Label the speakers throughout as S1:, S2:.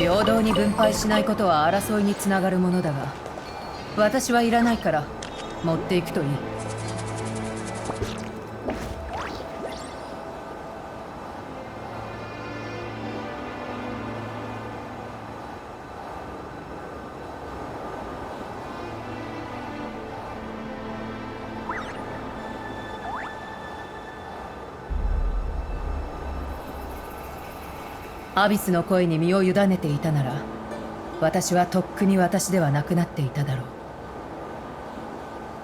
S1: 平等に分配しないことは争いにつながるものだが、私はいらないから持っていくといい。アビスの声に身を委ねていたなら、私はとっくに私ではなくなっていただろう。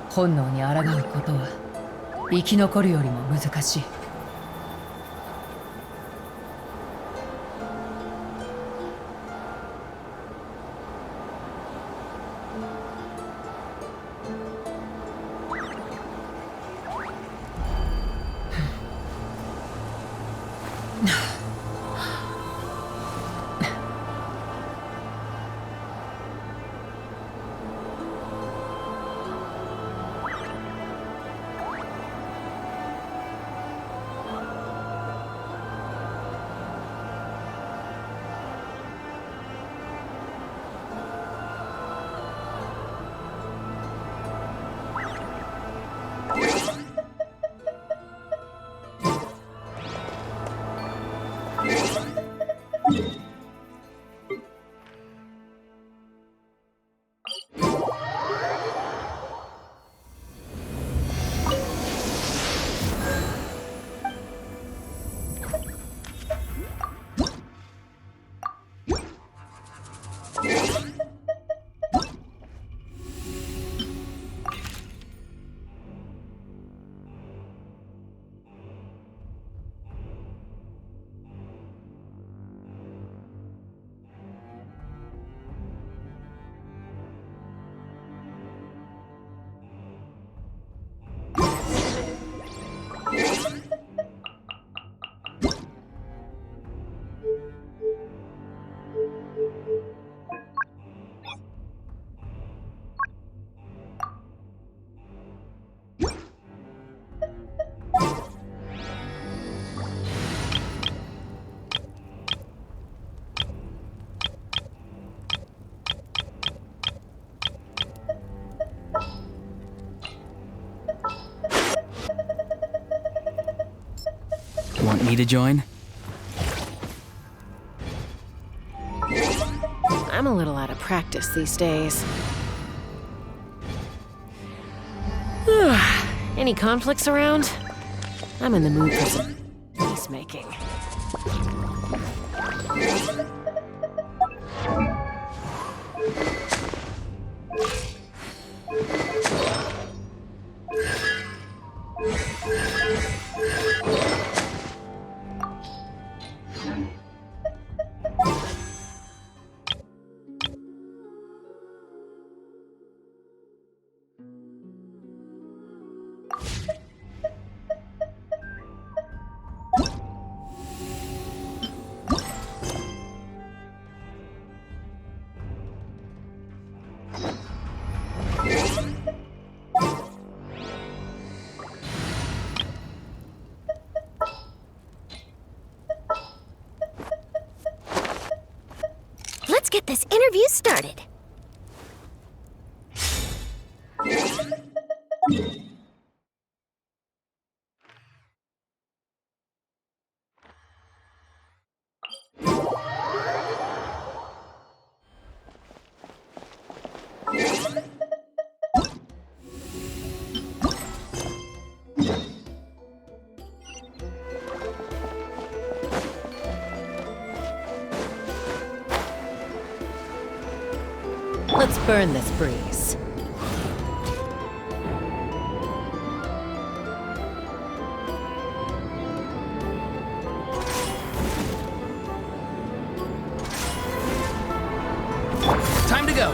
S1: 本能に抗うことは生き残るよりも難しい。
S2: Want me to join?
S3: I'm a little out of practice these days. Any conflicts around? I'm in the mood for some peacemaking.
S4: Let's get this interview started.
S3: Let's burn this breeze.
S2: Time to go!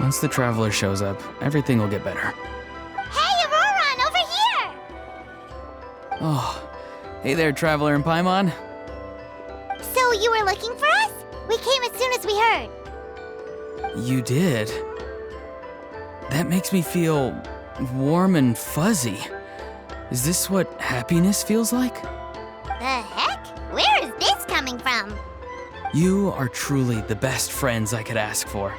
S2: Once the Traveler shows up, everything will get better. Oh, hey there, Traveler and Paimon.
S4: So you were looking for us? We came as soon as we heard.
S2: You did? That makes me feel warm and fuzzy. Is this what happiness feels like?
S4: The heck? Where is this coming from?
S2: You are truly the best friends I could ask for.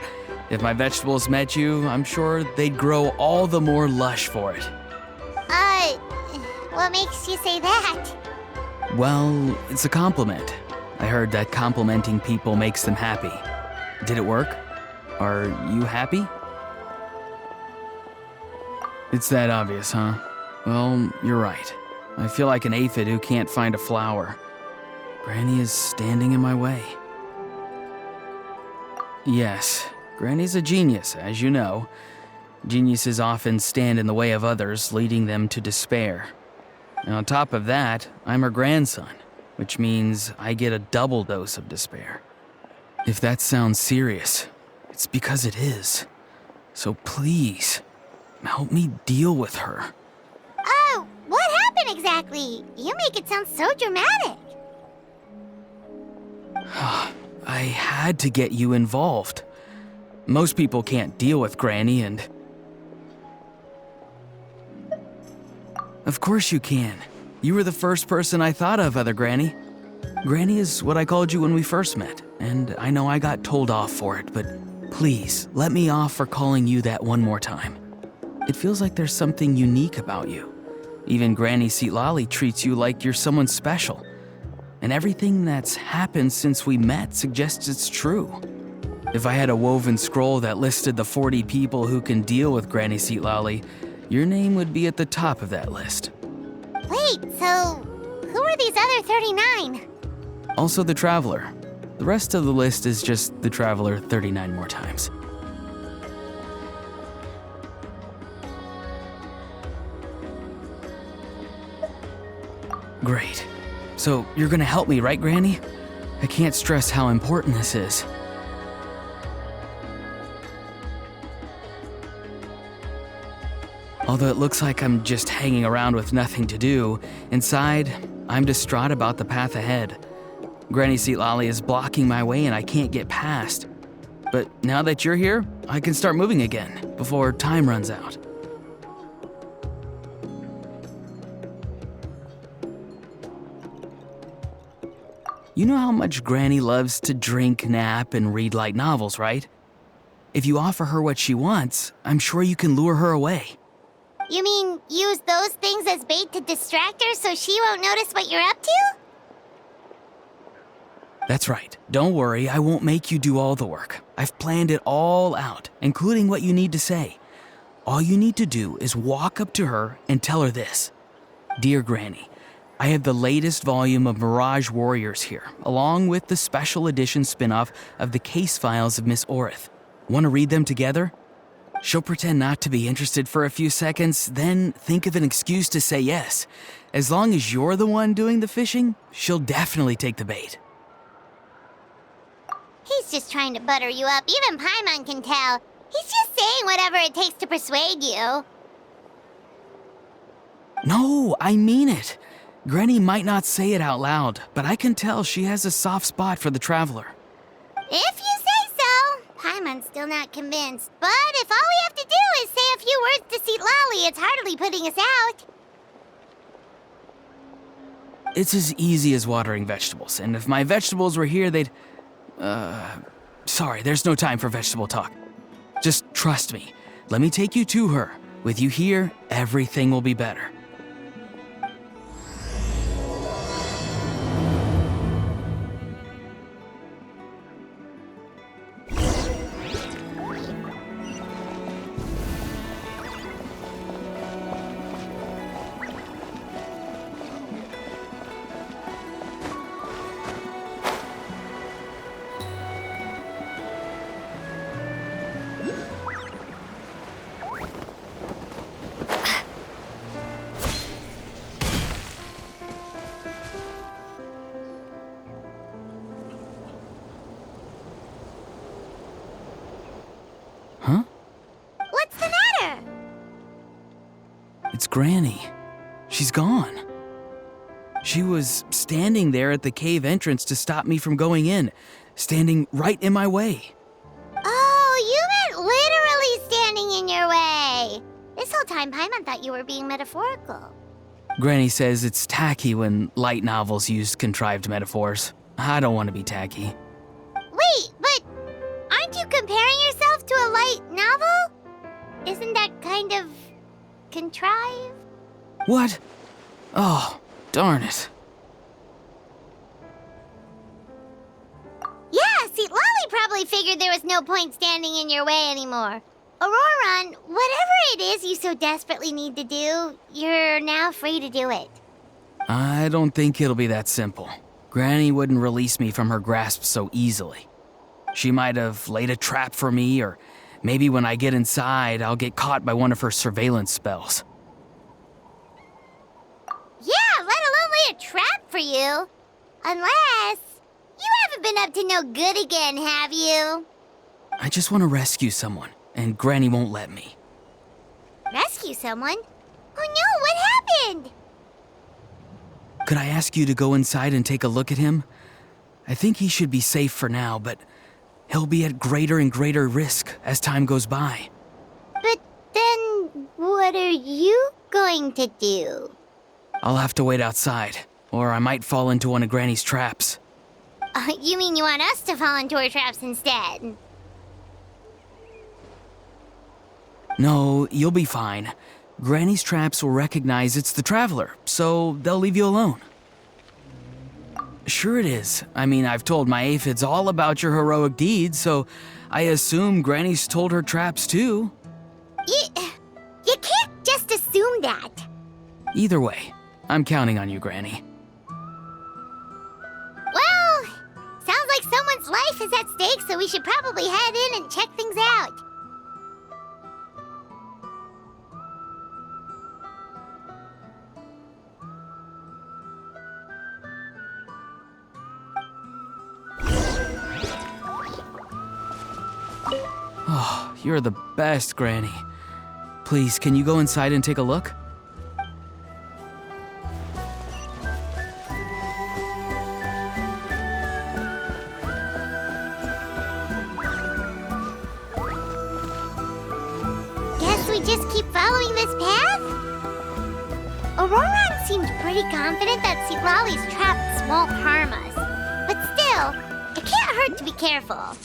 S2: If my vegetables met you, I'm sure they'd grow all the more lush for it.
S4: What makes you say that?
S2: Well, it's a compliment. I heard that complimenting people makes them happy. Did it work? Are you happy? It's that obvious, huh? Well, you're right. I feel like an aphid who can't find a flower. Granny is standing in my way. Yes, Granny's a genius, as you know. Geniuses often stand in the way of others, leading them to despair. And on top of that, I'm her grandson, which means I get a double dose of despair. If that sounds serious, it's because it is. So please, help me deal with her.
S4: Oh, what happened exactly? You make it sound so dramatic.
S2: I had to get you involved. Most people can't deal with Granny, and... Of course you can. You were the first person I thought of, other Granny. Granny is what I called you when we first met, and I know I got told off for it, but please, let me off for calling you that one more time. It feels like there's something unique about you. Even Granny Seatlali treats you like you're someone special. And everything that's happened since we met suggests it's true. If I had a woven scroll that listed the 40 people who can deal with Granny Seatlali, your name would be at the top of that list.
S4: Wait, so who are these other 39?
S2: Also the Traveler. The rest of the list is just the Traveler 39 more times. Great. So you're gonna help me, right, Granny? I can't stress how important this is. Although it looks like I'm just hanging around with nothing to do, inside, I'm distraught about the path ahead. Granny Seatlali is blocking my way and I can't get past. But now that you're here, I can start moving again, before time runs out. You know how much Granny loves to drink, nap, and read light novels, right? If you offer her what she wants, I'm sure you can lure her away.
S4: You mean use those things as bait to distract her so she won't notice what you're up to?
S2: That's right. Don't worry, I won't make you do all the work. I've planned it all out, including what you need to say. All you need to do is walk up to her and tell her this. Dear Granny, I have the latest volume of Mirage Warriors here, along with the special edition spin-off of the case files of Miss Orith. Want to read them together? She'll pretend not to be interested for a few seconds, then think of an excuse to say yes. As long as you're the one doing the fishing, she'll definitely take the bait.
S4: He's just trying to butter you up. Even Paimon can tell. He's just saying whatever it takes to persuade you.
S2: No, I mean it. Granny might not say it out loud, but I can tell she has a soft spot for the Traveler.
S4: If you say so. Paimon's still not convinced. But if all we have to do is say a few words to Seatlali, it's hardly putting us out.
S2: It's as easy as watering vegetables, and if my vegetables were here, they'd... Sorry, there's no time for vegetable talk. Just trust me. Let me take you to her. With you here, everything will be better. Huh?
S4: What's the matter?
S2: It's Granny. She's gone. She was standing there at the cave entrance to stop me from going in, standing right in my way.
S4: Oh, you meant literally standing in your way. This whole time, Paimon thought you were being metaphorical.
S2: Granny says it's tacky when light novels use contrived metaphors. I don't want to be tacky.
S4: Wait, but aren't you comparing yourself to a light novel? Isn't that kind of contrived?
S2: What? Oh, darn it.
S4: Yeah, see, Lolly probably figured there was no point standing in your way anymore. Auroran, whatever it is you so desperately need to do, you're now free to do it.
S2: I don't think it'll be that simple. Granny wouldn't release me from her grasp so easily. She might have laid a trap for me, or maybe when I get inside, I'll get caught by one of her surveillance spells.
S4: Yeah, let alone lay a trap for you. Unless you haven't been up to no good again, have you?
S2: I just want to rescue someone, and Granny won't let me.
S4: Rescue someone? Oh no, what happened?
S2: Could I ask you to go inside and take a look at him? I think he should be safe for now, but he'll be at greater and greater risk as time goes by.
S4: But then, what are you going to do?
S2: I'll have to wait outside, or I might fall into one of Granny's traps.
S4: You mean you want us to fall into her traps instead?
S2: No, you'll be fine. Granny's traps will recognize it's the Traveler, so they'll leave you alone. Sure it is. I mean, I've told my aphids all about your heroic deeds, so I assume Granny's told her traps too.
S4: You can't just assume that.
S2: Either way, I'm counting on you, Granny.
S4: Well, sounds like someone's life is at stake, so we should probably head in and check things out.
S2: Oh, you're the best, Granny. Please, can you go inside and take a look?
S4: Guess we just keep following this path? Auroran seemed pretty confident that Lolly's traps won't harm us. But still, it can't hurt to be careful.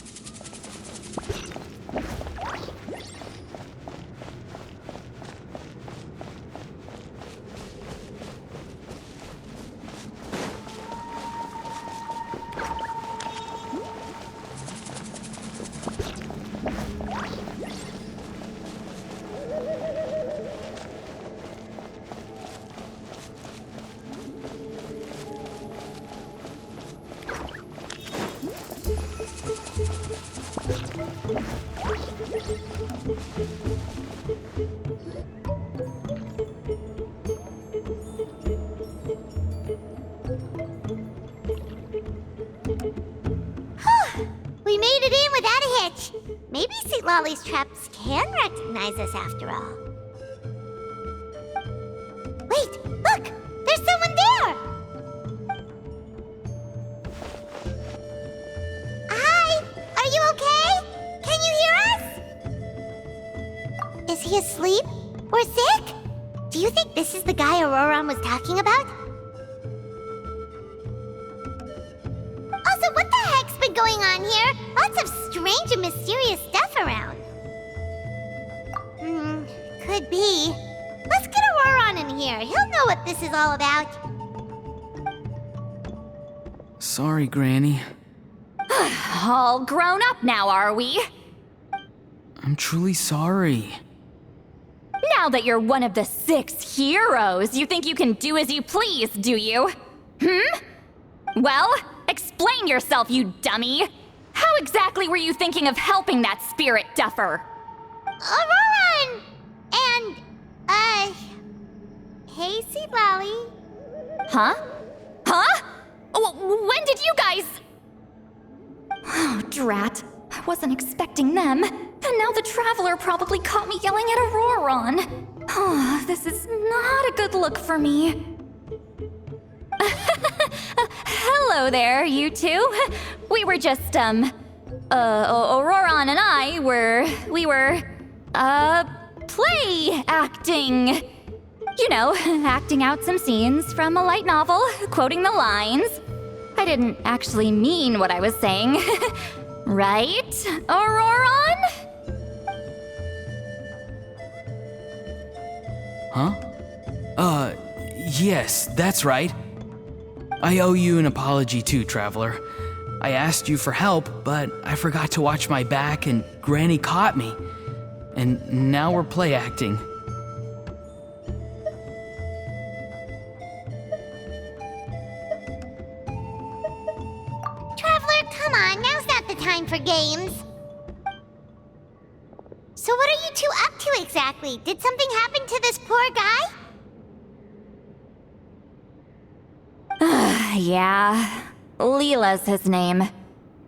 S4: We made it in without a hitch. Maybe St. Lolly's traps can recognize us after all. Wait, look! There's someone there! Hi! Are you okay? Can you hear us? Is he asleep? Or sick? Do you think this is the guy Auroran was talking about? Also, what the heck's been going on here? Lots of strange and mysterious stuff around. Could be. Let's get Auroran in here. He'll know what this is all about.
S2: Sorry, Granny.
S5: All grown up now, are we?
S2: I'm truly sorry.
S5: Now that you're one of the 6 heroes, you think you can do as you please, do you? Well, explain yourself, you dummy! How exactly were you thinking of helping that spirit duffer?
S4: Auroran! And, hey, St. Lolly.
S5: Huh? Huh? When did you guys... Oh, drat. I wasn't expecting them. And now the Traveler probably caught me yelling at Auroran. Oh, this is not a good look for me. Hello there, you two. We were just, Auroran and I we were play acting. You know, acting out some scenes from a light novel, quoting the lines. I didn't actually mean what I was saying. Right, Auroron?
S2: Huh? Yes, that's right. I owe you an apology too, Traveler. I asked you for help, but I forgot to watch my back and Granny caught me. And now we're play acting.
S4: Traveler, come on, now's not the time for games. So what are you two up to exactly? Did something happen to this poor guy?
S5: Yeah, Leela's his name.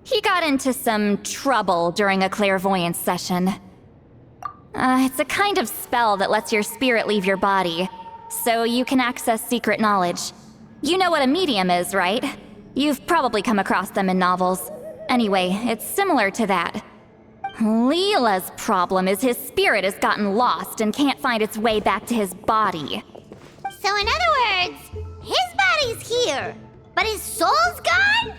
S5: He got into some trouble during a clairvoyance session. It's a kind of spell that lets your spirit leave your body, so you can access secret knowledge. You know what a medium is, right? You've probably come across them in novels. Anyway, it's similar to that. Leela's problem is his spirit has gotten lost and can't find its way back to his body.
S4: So in other words, his body's here, but his soul's gone?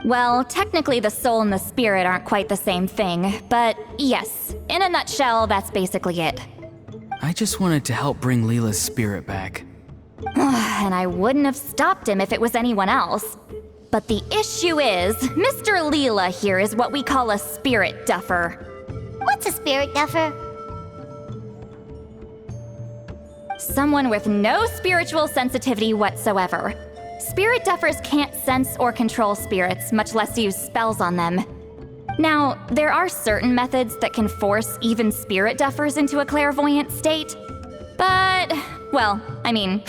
S5: Well, technically the soul and the spirit aren't quite the same thing, but yes, in a nutshell, that's basically it.
S2: I just wanted to help bring Leela's spirit back.
S5: And I wouldn't have stopped him if it was anyone else. But the issue is, Mr. Leela here is what we call a spirit duffer.
S4: What's a spirit duffer?
S5: Someone with no spiritual sensitivity whatsoever. Spirit duffers can't sense or control spirits, much less use spells on them. Now, there are certain methods that can force even spirit duffers into a clairvoyant state. But, well, I mean,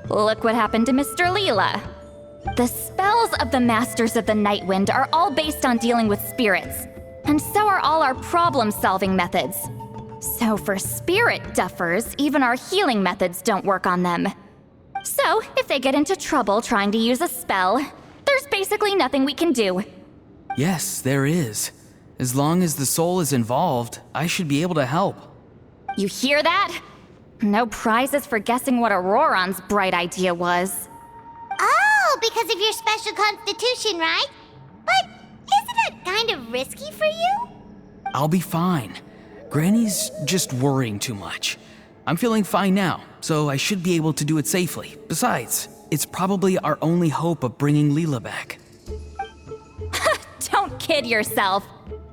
S5: look what happened to Mr. Leela. The spells of the Masters of the Nightwind are all based on dealing with spirits, and so are all our problem-solving methods. So for spirit duffers, even our healing methods don't work on them. So, if they get into trouble trying to use a spell, there's basically nothing we can do.
S2: Yes, there is. As long as the soul is involved, I should be able to help.
S5: You hear that? No prizes for guessing what Auroron's bright idea was.
S4: Oh, because of your special constitution, right? But isn't it kind of risky for you?
S2: I'll be fine. Granny's just worrying too much. I'm feeling fine now, so I should be able to do it safely. Besides, it's probably our only hope of bringing Leela back.
S5: Don't kid yourself.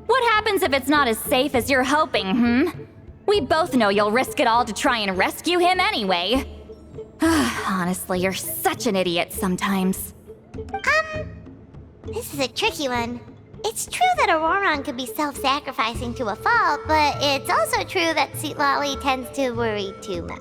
S5: What happens if it's not as safe as you're hoping, We both know you'll risk it all to try and rescue him anyway. Honestly, you're such an idiot sometimes.
S4: This is a tricky one. It's true that Auroron could be self-sacrificing to a fault, but it's also true that Lolly tends to worry too much.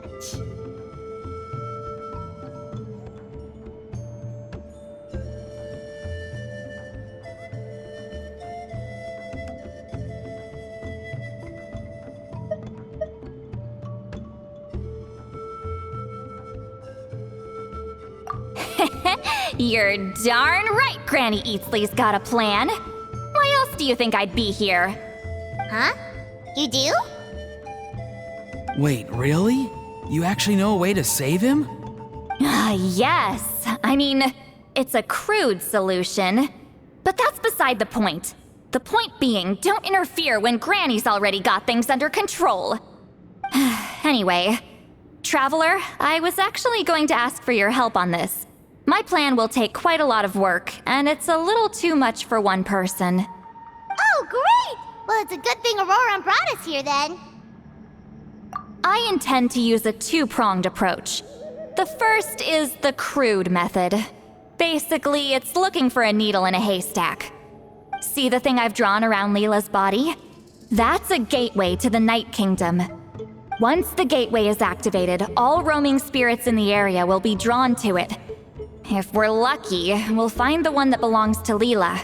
S5: You're darn right Granny Eatsley's got a plan. Why else do you think I'd be here?
S4: Huh? You do?
S2: Wait, really? You actually know a way to save him?
S5: Yes. I mean, it's a crude solution. But that's beside the point. The point being, don't interfere when Granny's already got things under control. Anyway, Traveler, I was actually going to ask for your help on this. My plan will take quite a lot of work, and it's a little too much for one person.
S4: Oh, great! Well, it's a good thing Auroron brought us here then.
S5: I intend to use a two-pronged approach. The first is the crude method. Basically, it's looking for a needle in a haystack. See the thing I've drawn around Leela's body? That's a gateway to the Night Kingdom. Once the gateway is activated, all roaming spirits in the area will be drawn to it. If we're lucky, we'll find the one that belongs to Leela.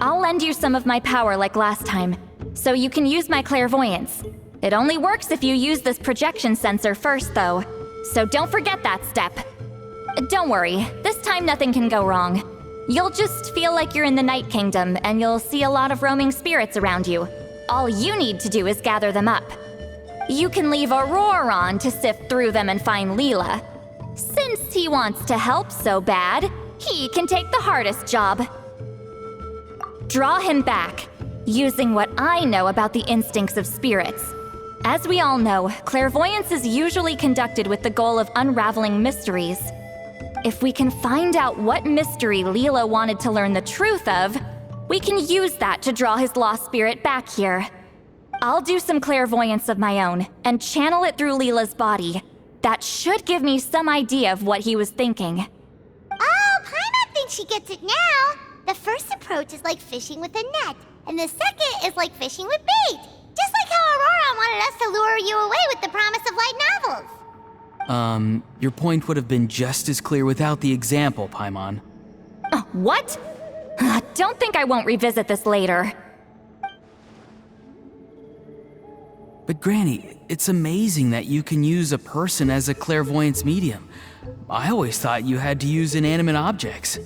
S5: I'll lend you some of my power like last time, so you can use my clairvoyance. It only works if you use this projection sensor first, though, so don't forget that step. Don't worry, this time nothing can go wrong. You'll just feel like you're in the Night Kingdom, and you'll see a lot of roaming spirits around you. All you need to do is gather them up. You can leave Auroron to sift through them and find Leela. Since he wants to help so bad, he can take the hardest job. Draw him back, using what I know about the instincts of spirits. As we all know, clairvoyance is usually conducted with the goal of unraveling mysteries. If we can find out what mystery Leela wanted to learn the truth of, we can use that to draw his lost spirit back here. I'll do some clairvoyance of my own and channel it through Leela's body. That should give me some idea of what he was thinking.
S4: Oh, Paimon thinks she gets it now. The first approach is like fishing with a net, and the second is like fishing with bait. Just like how Aurora wanted us to lure you away with the promise of light novels.
S2: Your point would have been just as clear without the example, Paimon.
S5: What? Don't think I won't revisit this later.
S2: But Granny, it's amazing that you can use a person as a clairvoyance medium. I always thought you had to use inanimate objects.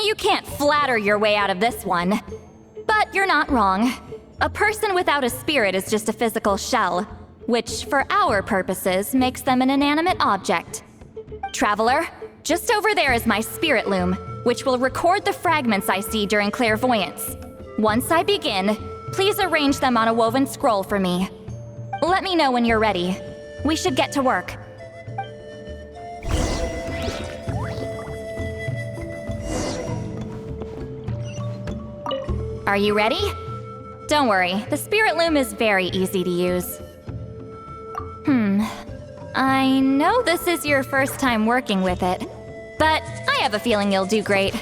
S5: You can't flatter your way out of this one. But you're not wrong. A person without a spirit is just a physical shell, which, for our purposes, makes them an inanimate object. Traveler, just over there is my spirit loom, which will record the fragments I see during clairvoyance. Once I begin, please arrange them on a woven scroll for me. Let me know when you're ready. We should get to work. Are you ready? Don't worry, the spirit loom is very easy to use. I know this is your first time working with it, but I have a feeling you'll do great.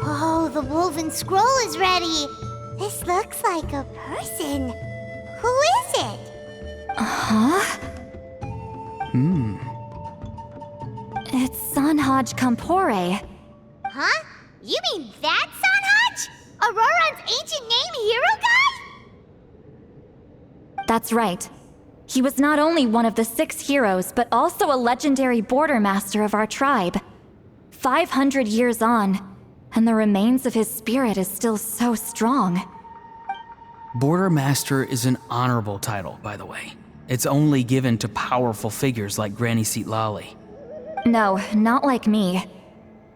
S4: Oh, the woven scroll is ready. This looks like a person. Who is it?
S5: It's Sanhaj Kampore.
S4: Huh? You mean that Sanhaj? Auroron's ancient name hero guy?
S5: That's right. He was not only one of the 6 heroes, but also a legendary border master of our tribe. 500 years on, and the remains of his spirit is still so strong.
S2: Border Master is an honorable title, by the way. It's only given to powerful figures like Granny Seatlali.
S5: No, not like me.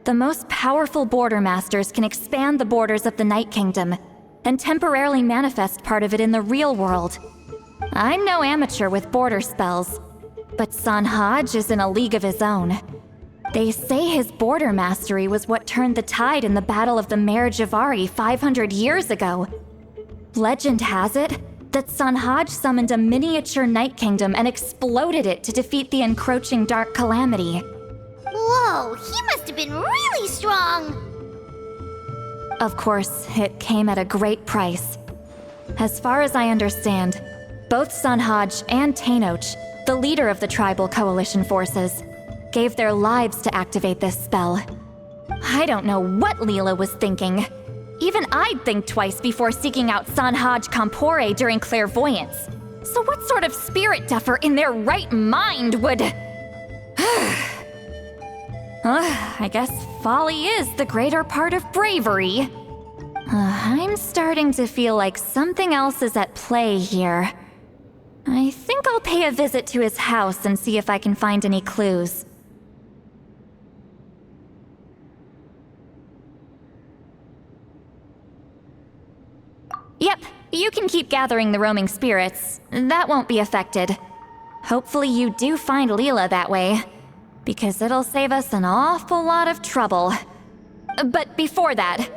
S5: The most powerful border masters can expand the borders of the Night Kingdom and temporarily manifest part of it in the real world. I'm no amateur with border spells, but Sanhaj is in a league of his own. They say his border mastery was what turned the tide in the Battle of the Mare Javari 500 years ago. Legend has it that Sanhaj summoned a miniature Night Kingdom and exploded it to defeat the encroaching Dark Calamity.
S4: Whoa, he must have been really strong.
S5: Of course, it came at a great price. As far as I understand, both Sanhaj and Tainoch, the leader of the tribal coalition forces, gave their lives to activate this spell. I don't know what Leela was thinking. Even I'd think twice before seeking out Sanhaj Kampore during clairvoyance. So what sort of spirit duffer in their right mind would... I guess folly is the greater part of bravery. I'm starting to feel like something else is at play here. I think I'll pay a visit to his house and see if I can find any clues. Yep, you can keep gathering the roaming spirits. That won't be affected. Hopefully you do find Leela that way, because it'll save us an awful lot of trouble. But before that,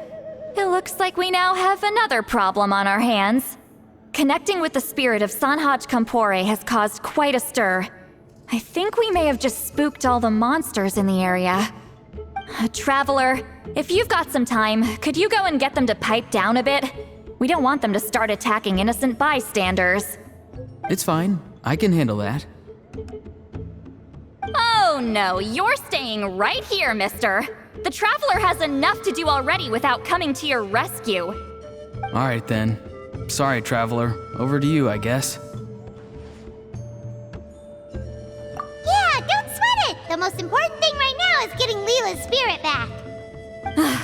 S5: it looks like we now have another problem on our hands. Connecting with the spirit of Sanhaj Kampore has caused quite a stir. I think we may have just spooked all the monsters in the area. Traveler, if you've got some time, could you go and get them to pipe down a bit? We don't want them to start attacking innocent bystanders.
S2: It's fine. I can handle that.
S5: Oh no, you're staying right here, mister. The Traveler has enough to do already without coming to your rescue.
S2: All right then. Sorry, Traveler. Over to you, I guess.
S4: Yeah, don't sweat it! The most important thing right now is getting Leela's spirit back.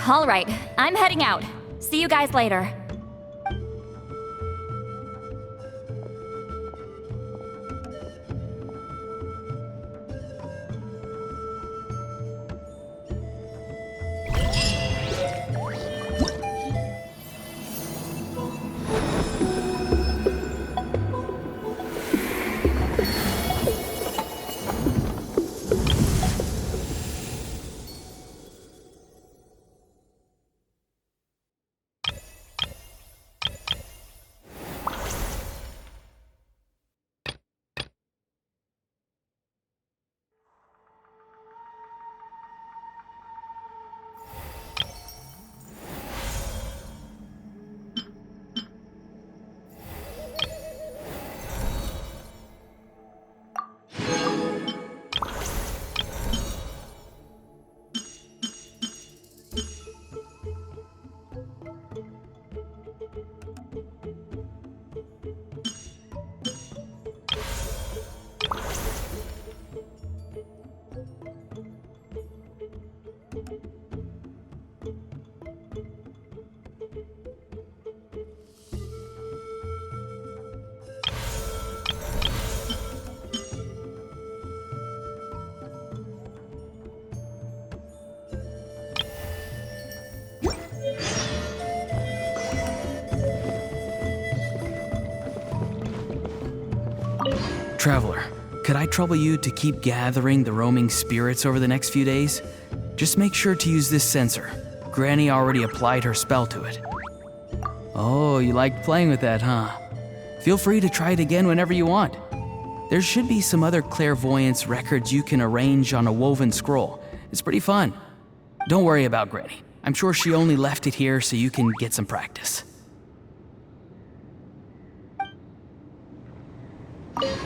S5: All right, I'm heading out. See you guys later.
S2: Traveler, could I trouble you to keep gathering the roaming spirits over the next few days? Just make sure to use this sensor. Granny already applied her spell to it. Oh, you liked playing with that, huh? Feel free to try it again whenever you want. There should be some other clairvoyance records you can arrange on a woven scroll. It's pretty fun. Don't worry about Granny. I'm sure she only left it here so you can get some practice.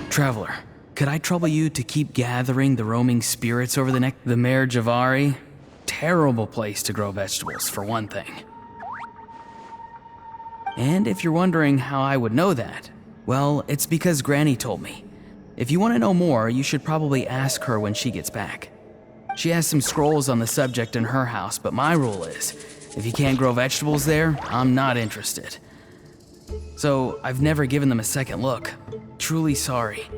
S2: Traveler, could I trouble you to keep gathering the roaming spirits over the next... The Mare Javari? Terrible place to grow vegetables, for one thing. And if you're wondering how I would know that, well, it's because Granny told me. If you want to know more, you should probably ask her when she gets back. She has some scrolls on the subject in her house, but my rule is, if you can't grow vegetables there, I'm not interested. So, I've never given them a second look. Truly sorry.